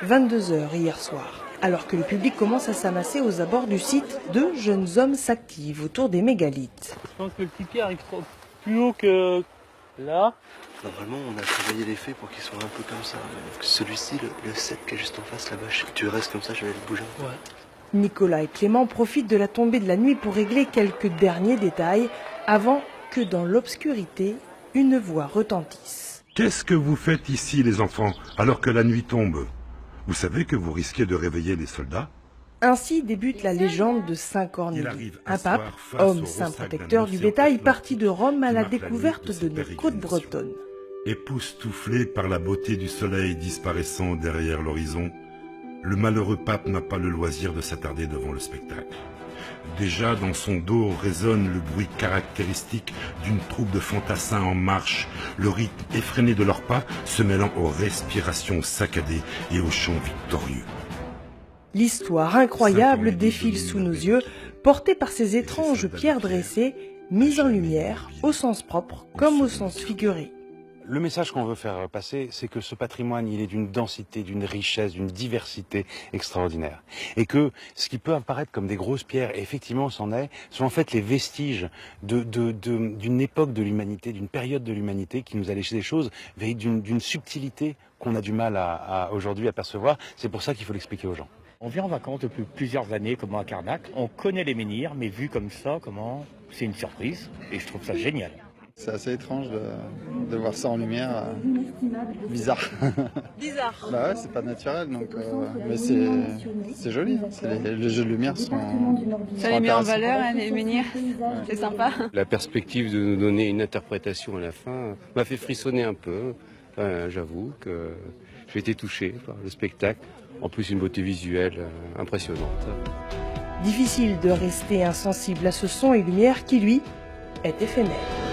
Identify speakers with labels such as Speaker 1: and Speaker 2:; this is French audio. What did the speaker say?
Speaker 1: 22 h hier soir. Alors que le public commence à s'amasser aux abords du site, deux jeunes hommes s'activent autour des mégalithes.
Speaker 2: Je pense que le petit pied arrive trop plus haut que là.
Speaker 3: Normalement, on a travaillé les faits pour qu'ils soient un peu comme ça. Celui-ci, le 7 qui est juste en face là-bas, tu restes comme ça, je vais le bouger.
Speaker 2: Ouais.
Speaker 1: Nicolas et Clément profitent de la tombée de la nuit pour régler quelques derniers détails avant que dans l'obscurité, une voix retentisse.
Speaker 4: Qu'est-ce que vous faites ici, les enfants, alors que la nuit tombe? Vous savez que vous risquez de réveiller les soldats?
Speaker 1: Ainsi débute la légende de Saint Cornélie, un pape, homme saint protecteur du bétail, parti de Rome à la découverte de nos côtes bretonnes.
Speaker 4: Époustouflé par la beauté du soleil disparaissant derrière l'horizon, le malheureux pape n'a pas le loisir de s'attarder devant le spectacle. Déjà dans son dos résonne le bruit caractéristique d'une troupe de fantassins en marche, le rythme effréné de leurs pas se mêlant aux respirations saccadées et aux chants victorieux.
Speaker 1: L'histoire incroyable défile sous nos yeux, portée par ces étranges pierres dressées, mises en lumière, au sens propre comme au sens figuré.
Speaker 5: Le message qu'on veut faire passer, c'est que ce patrimoine, il est d'une densité, d'une richesse, d'une diversité extraordinaire. Et que ce qui peut apparaître comme des grosses pierres, et effectivement c'en est, sont en fait les vestiges d'une époque de l'humanité, d'une période de l'humanité qui nous a laissé des choses d'une subtilité qu'on a du mal à aujourd'hui à percevoir. C'est pour ça qu'il faut l'expliquer aux gens.
Speaker 6: On vient en vacances depuis plusieurs années, comme à Carnac. On connaît les menhirs, mais vu comme ça, c'est une surprise. Et je trouve ça génial.
Speaker 7: C'est assez étrange de voir ça en lumière. Bizarre.
Speaker 8: Bizarre.
Speaker 7: Bah ouais, c'est pas naturel, donc, mais c'est joli. Les jeux de lumière sont
Speaker 8: Ça les met en valeur, hein, les menhirs. Ouais. C'est sympa.
Speaker 9: La perspective de nous donner une interprétation à la fin m'a fait frissonner un peu. Enfin, j'avoue que j'ai été touché par le spectacle. En plus, une beauté visuelle impressionnante.
Speaker 1: Difficile de rester insensible à ce son et lumière qui, lui, est éphémère.